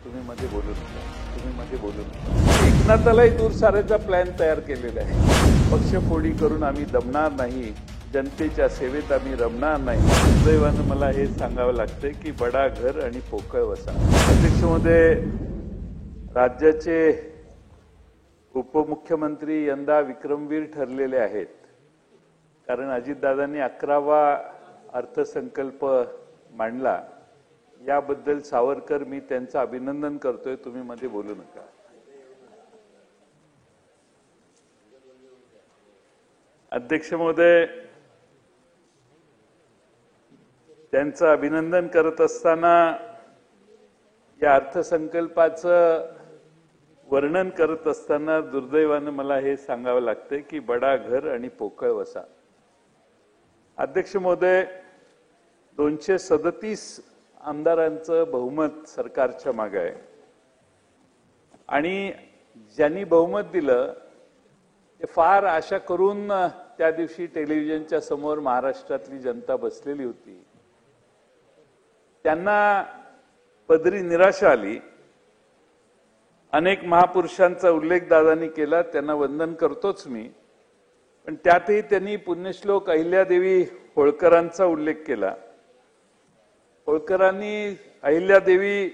तुम्ही मध्ये बोलू नका. एकनाथालाही दूर सारायचा प्लॅन तयार केलेला आहे. पक्षफोडी करून आम्ही दमणार नाही, जनतेच्या सेवेत आम्ही रमणार नाही. दुर्दैवानं मला हे सांगावं लागतंय की बडा घर आणि पोकळ वसा. अध्यक्ष महोदय, राज्याचे उपमुख्यमंत्री यंदा विक्रमवीर ठरलेले आहेत. कारण अजितदादांनी 11वा अर्थसंकल्प मांडला. याबद्दल सावरकर मी त्यांचं अभिनंदन करतोय. तुम्ही मध्ये बोलू नका. अध्यक्ष महोदय, त्यांचं अभिनंदन करत असताना या अर्थसंकल्पाचं वर्णन करत असताना दुर्दैवानं मला हे सांगावं लागतंय की बडा घर आणि पोकळ वसा. अध्यक्ष महोदय, 237 आमदारांचं बहुमत सरकारच्या मागे आहे आणि ज्यांनी बहुमत दिलं ते फार आशा करून त्या दिवशी टेलिव्हिजनच्या समोर महाराष्ट्रातली जनता बसलेली होती. त्यांना पदरी निराशा आली. अनेक महापुरुषांचा उल्लेख दादांनी केला, त्यांना वंदन करतोच मी. पण त्यातही त्यांनी पुण्यश्लोक अहिल्यादेवी होळकरांचा उल्लेख केला. अहिल्यादेवी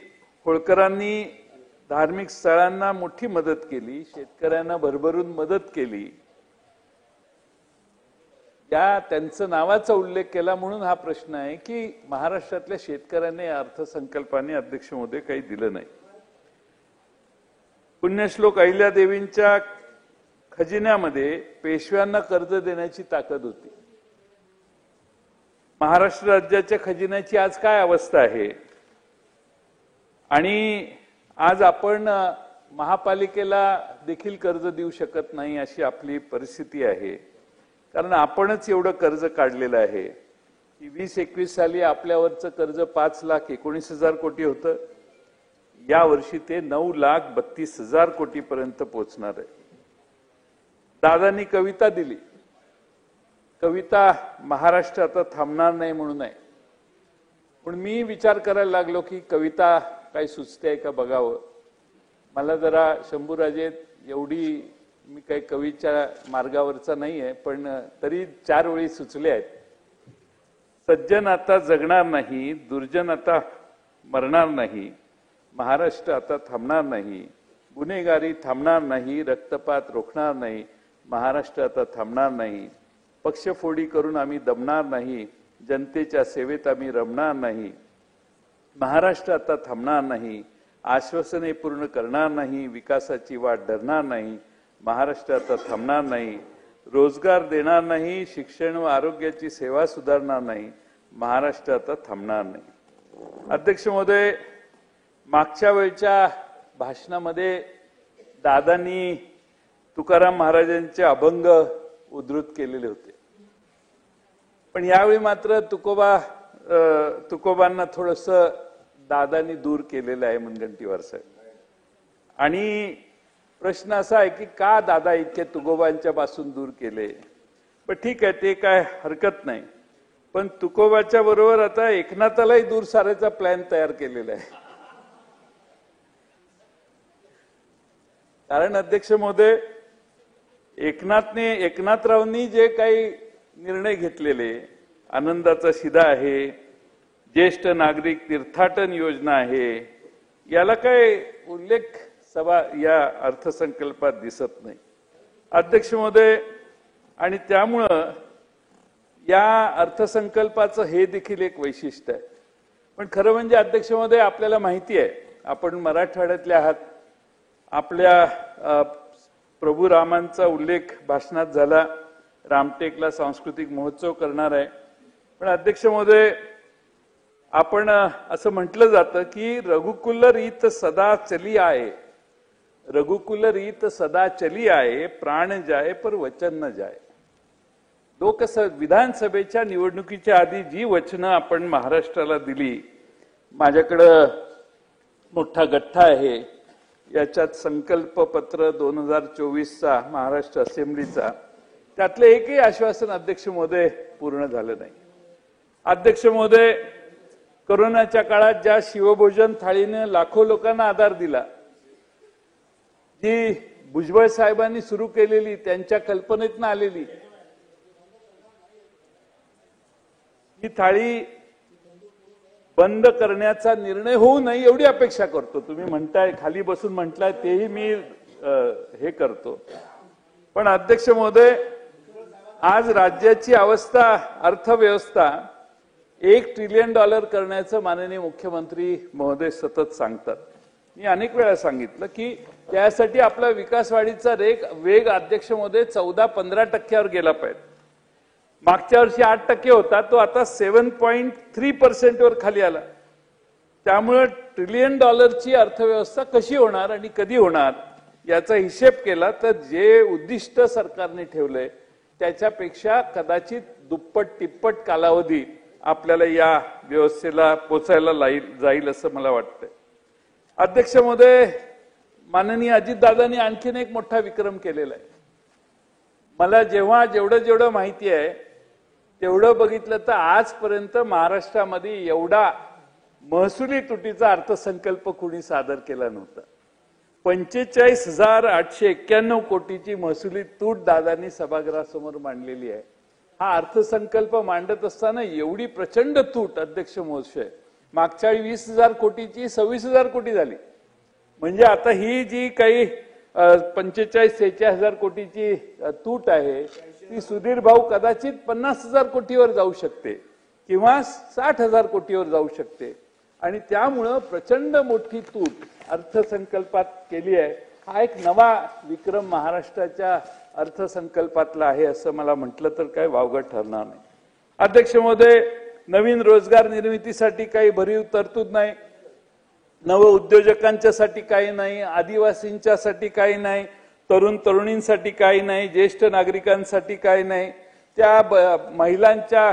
होळकरांनी धार्मिक स्थळांना मोठी मदत केली, शेतकऱ्यांना भरभरून मदत केली. या त्यांचं नावाचा उल्लेख केला म्हणून हा प्रश्न आहे की महाराष्ट्रातल्या शेतकऱ्यांनी अर्थसंकल्पाने अध्यक्ष महोदय काही दिलं नाही. पुण्यश्लोक अहिल्यादेवींच्या खजिन्यामध्ये पेशव्यांना कर्ज देण्याची ताकद होती. महाराष्ट्र राज्याच्या खजिन्याची आज काय अवस्था आहे? आणि आज आपण महापालिकेला देखील कर्ज देऊ शकत नाही अशी आपली परिस्थिती आहे. कारण आपणच एवढं कर्ज काढलेलं आहे की 20-21 साली आपल्यावरचं कर्ज 5,19,000 कोटी होतं. या वर्षी ते 9,32,000 कोटीपर्यंत पोहोचणार आहे. दादांनी कविता दिली. कविता महाराष्ट्र आता थांबणार नाही म्हणून आहे. पण मी विचार करायला लागलो की कविता काही सुचते आहे का बघावं. मला जरा शंभूराजे एवढी मी काही कवीच्या मार्गावरचा नाही आहे, पण तरी 4 वेळी सुचले आहेत. सज्जन आता जगणार नाही, दुर्जन आता मरणार नाही, महाराष्ट्र आता थांबणार नाही, गुन्हेगारी थांबणार नाही, रक्तपात रोखणार नाही, महाराष्ट्र आता थांबणार नाही, पक्षफोडी करून आम्ही दमणार नाही, जनतेच्या सेवेत आम्ही रमणार नाही, महाराष्ट्र आता थांबणार नाही, आश्वासने पूर्ण करणार नाही, विकासाची वाट धरणार नाही, महाराष्ट्र आता थांबणार नाही, रोजगार देणार नाही, शिक्षण व आरोग्याची सेवा सुधारणार नाही, महाराष्ट्र आता थांबणार नाही. अध्यक्ष महोदय, मागच्या वेळच्या भाषणामध्ये दादांनी तुकाराम महाराजांचे अभंग उद्धृत केलेले होते. पण यावेळी मात्र तुकोबांना थोडस दादांनी दूर केलेलं आहे मुनगंटीवार साहेब. आणि प्रश्न असा आहे की का दादा इतके तुकोबांच्या पासून दूर केले. पण ठीक आहे, ते काय हरकत नाही. पण तुकोबाच्या बरोबर आता एकनाथालाही दूर सारायचा प्लॅन तयार केलेला आहे. कारण अध्यक्ष महोदय, एकनाथरावांनी जे काही निर्णय घेतलेले, आनंदाचा शिधा आहे, ज्येष्ठ नागरिक तीर्थाटन योजना आहे, याला काय उल्लेख सभा या अर्थसंकल्पात दिसत नाही. अध्यक्ष महोदय, आणि त्यामुळं या अर्थसंकल्पाचं हे देखील एक वैशिष्ट्य आहे. पण खरं म्हणजे अध्यक्ष महोदय, आपल्याला माहिती आहे, आपण मराठवाड्यातले आहात. आपल्या प्रभू रामांचा उल्लेख भाषणात झाला. रामटेकला सांस्कृतिक महोत्सव करणार आहे. पण अध्यक्ष महोदय, आपण असं म्हटलं जातं की रघुकुल रीत सदा चली आहे, रघुकुल रीत सदा चली आहे, प्राण जाए पर वचन न जाए. विधानसभेच्या निवडणुकीच्या आधी जी वचनं आपण महाराष्ट्राला दिली, माझ्याकडं मोठा गठ्ठा आहे. याच्यात संकल्प पत्र 2024चा महाराष्ट्र असेंब्लीचा, त्यातलं एकही आश्वासन अध्यक्ष महोदय पूर्ण झालं नाही. अध्यक्ष महोदय, कोरोनाच्या काळात ज्या शिवभोजन थाळीने लाखो लोकांना आधार दिला, जी भुजबळ साहेबांनी सुरू केलेली, त्यांच्या कल्पनेतून आलेली ही थाळी बंद करण्याचा निर्णय होऊ नये एवढी अपेक्षा करतो. तुम्ही म्हणताय खाली बसून म्हटलाय तेही मी हे करतो. पण अध्यक्ष महोदय, आज राज्याची अवस्था, अर्थव्यवस्था $1 ट्रिलियन करण्याचं माननीय मुख्यमंत्री महोदय सतत सांगतात. मी अनेक वेळा सांगितलं की त्यासाठी आपला विकासवाढीचा वेग अध्यक्ष महोदय 14-15% गेला पाहिजे. मागच्या वर्षी 8% होता, तो आता 7.3% वर खाली आला. त्यामुळे $1 ट्रिलियन अर्थव्यवस्था कशी होणार आणि कधी होणार याचा हिशेब केला तर जे उद्दिष्ट सरकारने ठेवलंय त्याच्यापेक्षा कदाचित दुप्पट तिप्पट कालावधी आपल्याला या व्यवस्थेला पोचायला जाईल असं मला वाटतंय. अध्यक्ष महोदय, माननीय अजितदादांनी आणखीन एक मोठा विक्रम केलेला आहे. मला जेवढं माहिती आहे तेवढं बघितलं तर आजपर्यंत महाराष्ट्रामध्ये एवढा महसुली तुटीचा अर्थसंकल्प कुणी सादर केला नव्हता. 45,891 कोटीची महसुली तूट दादांनी सभागृहासमोर मांडलेली आहे. हा अर्थसंकल्प मांडत असताना एवढी प्रचंड तूट अध्यक्ष महोदय, मागच्या 20,000 कोटीची 26,000 कोटी झाली. म्हणजे आता ही जी काही 45-46,000 कोटीची तूट आहे ती सुधीर भाऊ कदाचित 50,000 कोटीवर जाऊ शकते किंवा 60,000 कोटीवर जाऊ शकते. आणि त्यामुळं प्रचंड मोठी तूट अर्थसंकल्पात केली आहे. हा एक नवा विक्रम महाराष्ट्राच्या अर्थसंकल्पातला आहे असं मला म्हटलं तर काय वावगं ठरणार नाही. अध्यक्ष महोदय, नवीन रोजगार निर्मितीसाठी काही भरीव तरतूद नाही, नव उद्योजकांच्यासाठी काही नाही, आदिवासींच्यासाठी काही नाही, तरुण तरुणींसाठी काही नाही, ज्येष्ठ नागरिकांसाठी काही नाही. त्या महिलांच्या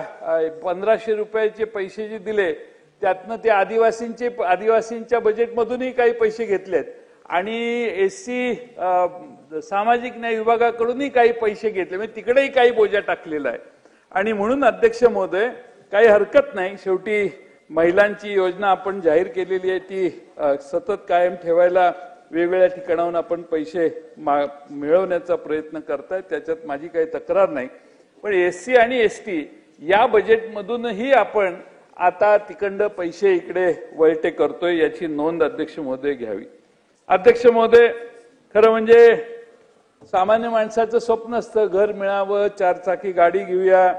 1,500 रुपयाचे पैसे जे दिले त्यातनं ते आदिवासींच्या बजेटमधूनही काही पैसे घेतलेत आणि एससी सामाजिक न्याय विभागाकडूनही काही पैसे घेतले. म्हणजे तिकडेही काही बोजा टाकलेला आहे. आणि म्हणून अध्यक्ष महोदय, काही हरकत नाही, शेवटी महिलांची योजना आपण जाहीर केलेली आहे, ती सतत कायम ठेवायला वेगवेगळ्या ठिकाणाहून आपण पैसे मिळवण्याचा प्रयत्न करताय, त्याच्यात माझी काही तक्रार नाही. पण एससी आणि एसटी या बजेटमधूनही आपण आता तिकडं पैसे इकडे वळते करतोय, याची नोंद अध्यक्ष महोदय घ्यावी. अध्यक्ष महोदय, खरं म्हणजे सामान्य माणसाचं स्वप्न असतं घर मिळावं, 4 चाकी गाडी घेऊया.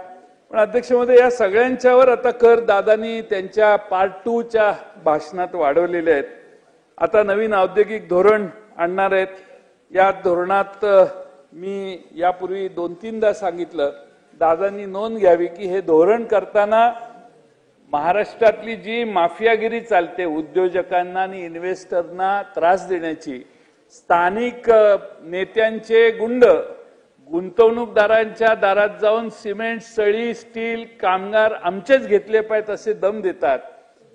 पण अध्यक्ष महोदय, या सगळ्यांच्यावर आता कर दादांनी त्यांच्या पार्ट 2च्या भाषणात वाढवलेले आहेत. आता नवीन औद्योगिक धोरण आणणार आहेत. या धोरणात मी यापूर्वी 2-3दा सांगितलं, दादांनी नोंद घ्यावी की हे धोरण करताना महाराष्ट्रातली जी माफियागिरी चालते, उद्योजकांना आणि इन्व्हेस्टरना त्रास देण्याची, स्थानिक नेत्यांचे गुंड गुंतवणूकदारांच्या दारात जाऊन सिमेंट, सळी, स्टील, कामगार आमचेच घेतले पाहिजेत असे दम देतात.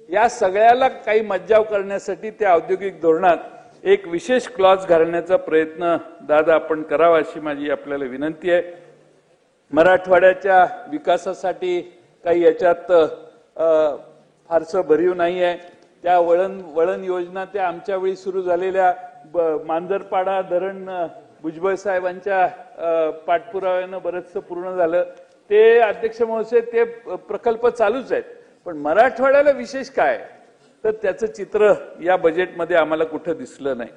या सगळ्याला काही मज्जाव करण्यासाठी त्या औद्योगिक धोरणात एक विशेष क्लॉज घालण्याचा प्रयत्न दादा आपण करावा अशी माझी आपल्याला विनंती आहे. मराठवाड्याच्या विकासासाठी काही याच्यात फारसं भरीव नाही आहे. त्या वळण योजना त्या आमच्या वेळी सुरू झालेल्या मांजरपाडा धरण भुजबळ साहेबांच्या पाठपुराव्यानं बरंचसं पूर्ण झालं. ते अध्यक्ष महोदय, ते प्रकल्प चालूच आहेत. पण मराठवाड्याला विशेष काय तर त्याचं चित्र या बजेटमध्ये आम्हाला कुठं दिसलं नाही.